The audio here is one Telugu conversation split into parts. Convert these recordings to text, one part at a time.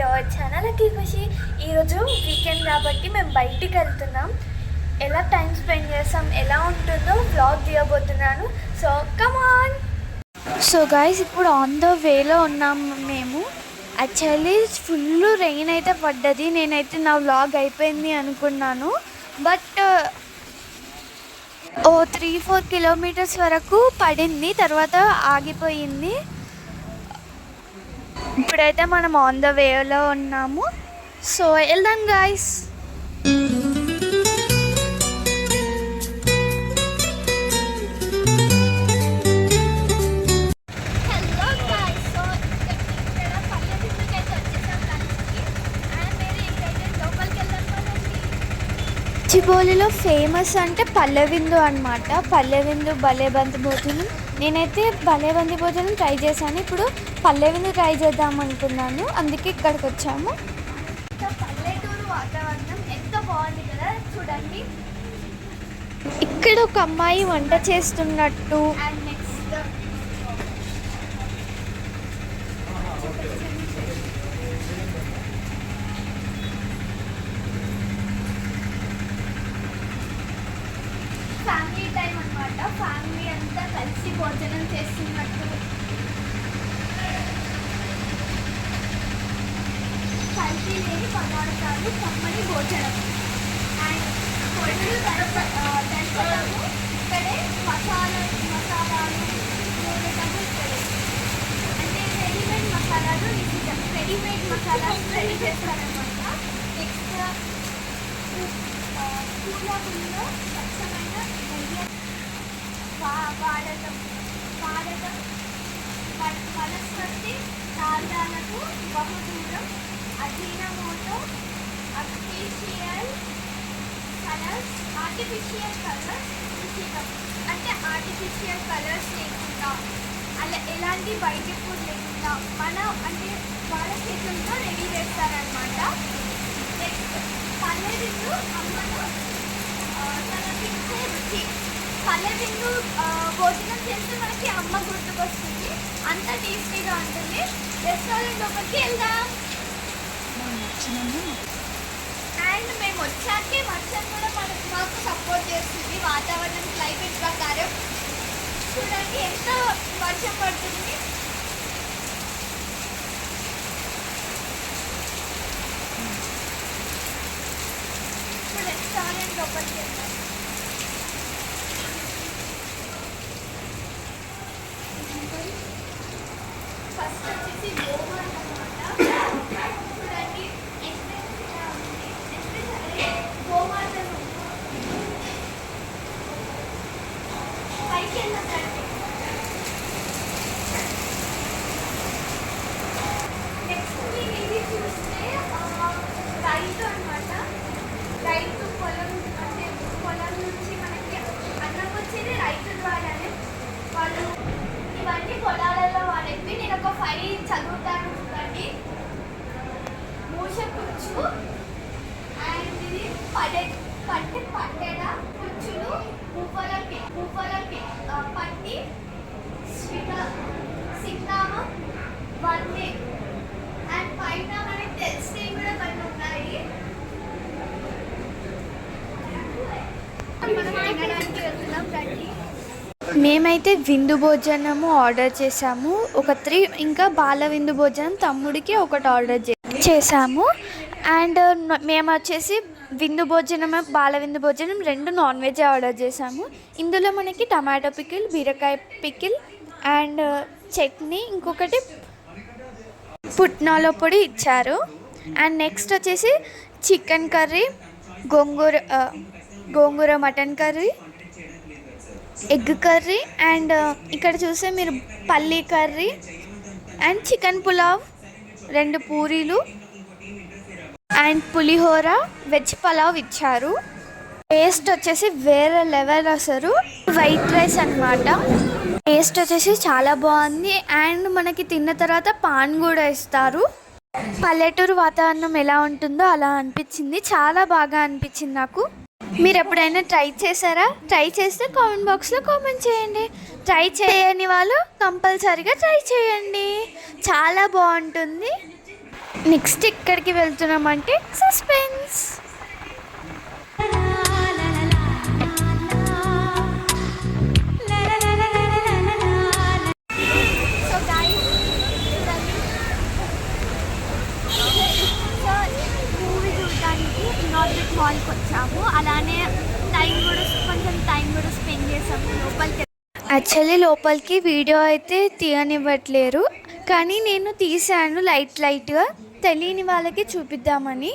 టు అవర్ ఛానల్ లక్కీ ఖుషి. ఈరోజు వీకెండ్ కాబట్టి మేము బయటికి వెళ్తున్నాం. ఎలా టైం స్పెండ్ చేస్తాం, ఎలా ఉంటుందో వ్లాగ్ తీయబోతున్నాను. So come on. సో గైస్, ఇప్పుడు ఆన్ ద వేలో ఉన్నాము మేము. యాక్చువల్లీ ఫుల్ రెయిన్ అయితే పడ్డది. నేనైతే నా వ్లాగ్ అయిపోయింది అనుకున్నాను. బట్ 3-4 కిలోమీటర్స్ వరకు పడింది, తర్వాత ఆగిపోయింది. ఇప్పుడైతే మనం ఆన్ ద వేలో ఉన్నాము. సో వెళ్దాం గాయస్. చిబోలిలో ఫేమస్ అంటే పల్లెవిందు అనమాట. పల్లెవిందు భలే బంతి భోజనం. నేనైతే భలే బంతి భోజనం ట్రై చేశాను. ఇప్పుడు పల్లెవిందు ట్రై చేద్దాం అనుకున్నాను, అందుకే ఇక్కడికి వచ్చాము. పల్లెటూరు వాతావరణం ఎంత బాగుంది కదా, చూడండి. ఇక్కడ ఒక అమ్మాయి వంట చేస్తున్నట్టు. అండ్ నెక్స్ట్ ఫ్యామిలీ టైం అనమాట. ఫ్యామిలీ అంతా కలిసి భోజనం చేస్తున్నట్టు. కలిసి లేని పదార్థాలు, కమ్మని భోజనం. అండ్ పొడులు దంచడము ఇక్కడే, మసాలాలు చూడటము ఇక్కడే. అంటే రెడీమేడ్ మసాలాలు రెడీమేడ్ మసాలాలు రెడీ చేస్తారనమాట. నెక్స్ట్ పూలగుల్లో స్వచ్ఛమైన నెయ్యి వాడటం వనస్పతి తాజాలకు బహుదూరం. అజీనమోటో, ఆర్టిఫిషియల్ కలర్స్ నిషేధం. అంటే ఆర్టిఫిషియల్ కలర్స్ లేకుండా, అలా ఎలాంటి బయట ఫుడ్ లేకుండా మన అంటే వాళ్ళ చేతులతో రెడీ చేస్తారనమాట. నెక్స్ట్ పల్లెవిందు అమ్మను తనకిచ్చే రుచి. పల్లెవిందు భోజనం చేస్తే మనకి అమ్మ గుర్తుకొస్తుంది, అంత టేస్టీగా ఉంటుంది. రెస్టారెంట్ లోపలికి వెళ్దాం. అండ్ మేము వచ్చాకే వర్షం కూడా మాకు సపోర్ట్ చేస్తుంది. వాతావరణం క్లైమేట్ ప్రకారం చూడండి ఎంత వర్షం పడుతుంది. ఇప్పుడు రెస్టారెంట్ లోపలికి వెళ్దాం. ఫస్ట్ వచ్చేసి గోమార్ట్ అనమాట. చూడండి గోమార్ట్ పైకి వెళ్ళదండి. నెక్స్ట్ మీరు ఇది చూస్తే రైతు అనమాట. రైతు పొలం, అంటే పొలం నుంచి మనకి అన్నం వచ్చేది రైతు ద్వారానే. వాళ్ళు ఇవన్నీ పొలాలలో వాడేవి. నేను ఒక 5 చదువుతాను చూడండి. మూషకుచ్చు, అండ్ ఇది పట్టెడ కుచ్చులు, మువ్వల పట్టి, సిగ్నామం, వందే. అండ్ పైన మనకి తెలిసినవి కూడా కొన్ని ఉన్నాయి. మనం తినడానికి వెళ్తున్నాం రండి. మేమైతే విందు భోజనము ఆర్డర్ చేసాము, ఒక 3. ఇంకా బాల విందు భోజనం తమ్ముడికి ఒకటి ఆర్డర్ చేసాము. అండ్ మేము వచ్చేసి విందు భోజనం, బాల విందు భోజనం 2 నాన్ వెజ్ ఆర్డర్ చేసాము. ఇందులో మనకి టమాటో పికిల్, బీరకాయ పికిల్ అండ్ చట్నీ, ఇంకొకటి పుట్నాల పొడి ఇచ్చారు. అండ్ నెక్స్ట్ వచ్చేసి chicken curry, gongura mutton curry, egg curry, and ఇక్కడ చూస్తే మీరు పల్లీ కర్రీ అండ్ చికెన్ పులావ్, 2 పూరీలు అండ్ పులిహోర, వెజ్ పలావ్ ఇచ్చారు. టేస్ట్ వచ్చేసి వేరే లెవెల్. అసలు వైట్ రైస్ అనమాట. టేస్ట్ వచ్చేసి చాలా బాగుంది. అండ్ మనకి తిన్న తర్వాత పాన్ కూడా ఇస్తారు. పల్లెటూరు వాతావరణం ఎలా ఉంటుందో అలా అనిపించింది. చాలా బాగా అనిపించింది నాకు. మీరు ఎప్పుడైనా ట్రై చేశారా? ట్రై చేస్తే కామెంట్ బాక్స్లో కామెంట్ చేయండి. ట్రై చేయని వాళ్ళు కంపల్సరీగా ట్రై చేయండి, చాలా బాగుంటుంది. నెక్స్ట్ ఎక్కడికి వెళ్తున్నామంటే సస్పెన్స్. మూవీ చూడడానికి ఇనార్బిట్ మాల్కి వచ్చాము. అలానే కొంచెం టైం కూడా స్పెండ్ చేసాము. యాక్చువల్లీ లోపలికి వీడియో అయితే తీయనివ్వట్లేరు, కానీ నేను తీసాను లైట్గా తెలియని వాళ్ళకి చూపిద్దామని.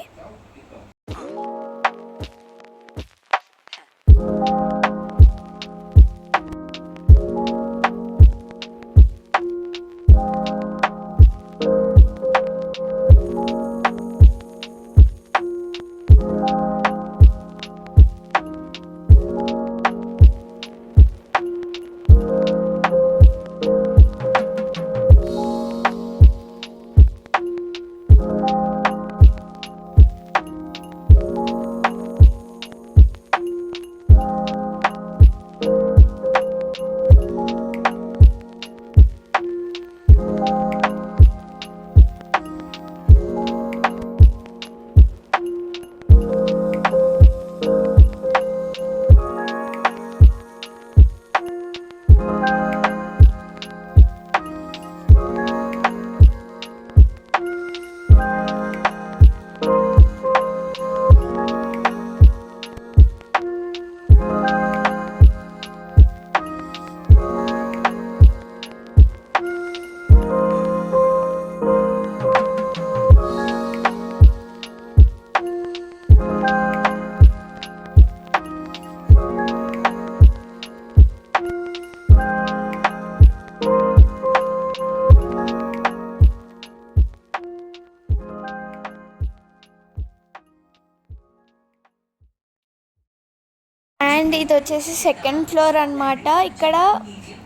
అండ్ ఇది వచ్చేసి సెకండ్ ఫ్లోర్ అనమాట. ఇక్కడ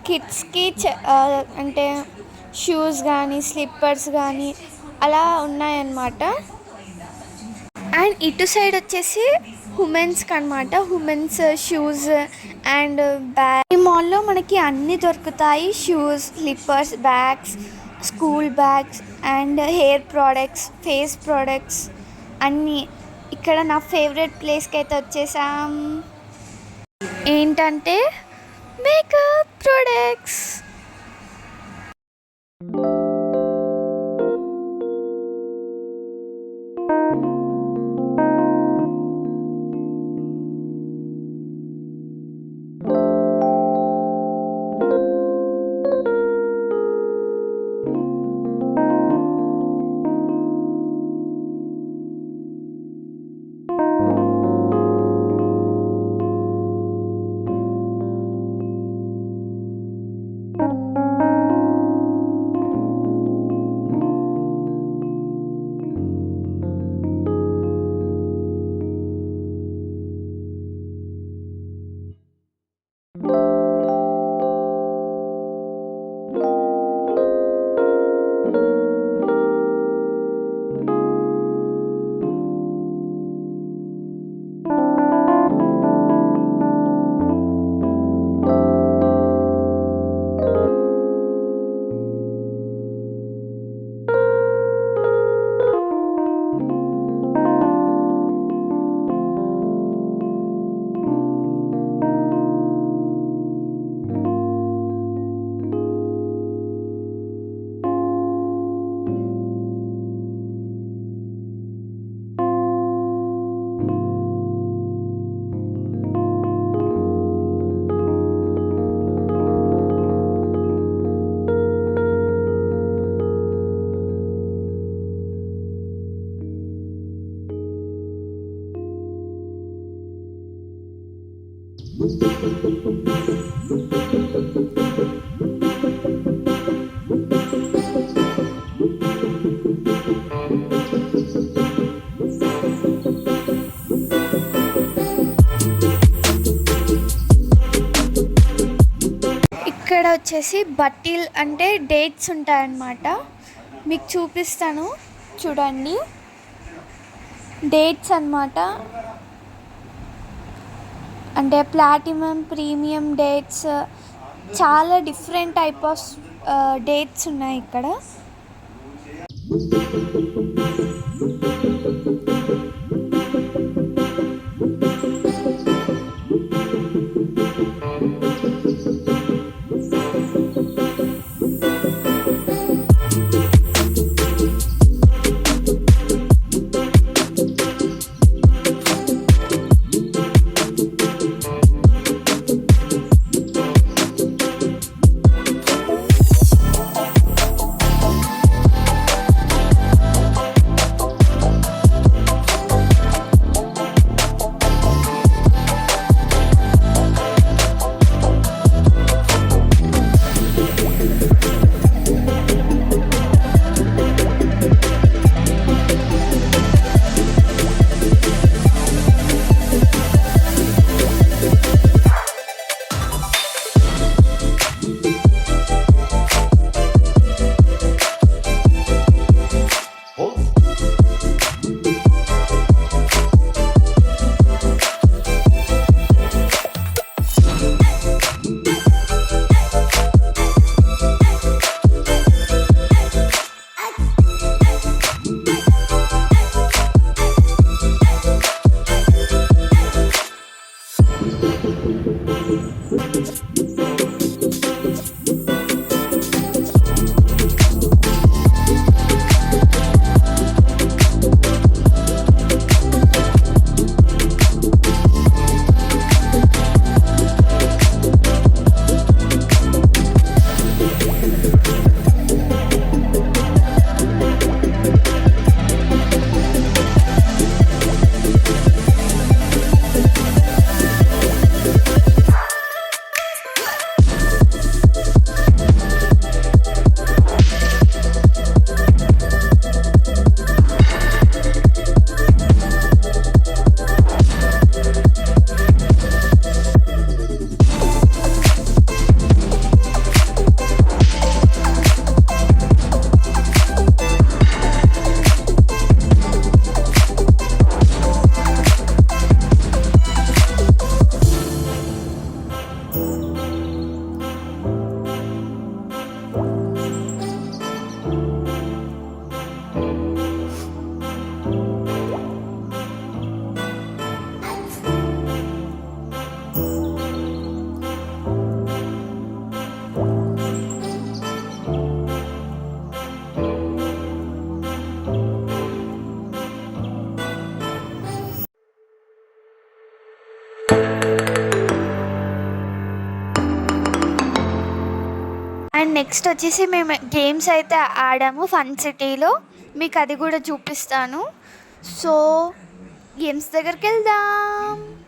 కిడ్స్కి అంటే షూస్ కానీ స్లిప్పర్స్ కానీ అలా ఉన్నాయన్నమాట. అండ్ ఇటు సైడ్ వచ్చేసి ఉమెన్స్కి అనమాట, ఉమెన్స్ షూస్ అండ్ బ్యాగ్. ఈ మాల్లో మనకి అన్నీ దొరుకుతాయి. Shoes, slippers, bags, school bags and hair products, face products అన్నీ. ఇక్కడ నా ఫేవరెట్ ప్లేస్కి అయితే వచ్చేసాం. ఏంటంటే మేకప్ ప్రొడక్ట్స్. ఇక్కడ వచ్చేసి బట్టీల్ అంటే డేట్స్ ఉంటాయన్నమాట. మీకు చూపిస్తాను చూడండి. డేట్స్ అన్నమాట, అంటే ప్లాటినం, ప్రీమియం డేట్స్, చాలా డిఫరెంట్ టైప్ ఆఫ్ డేట్స్ ఉన్నాయి ఇక్కడ. అండ్ నెక్స్ట్ వచ్చేసి మేము గేమ్స్ అయితే ఆడాము ఫన్ సిటీలో, మీకు అది కూడా చూపిస్తాను. సో గేమ్స్ దగ్గరికి వెళ్దాం.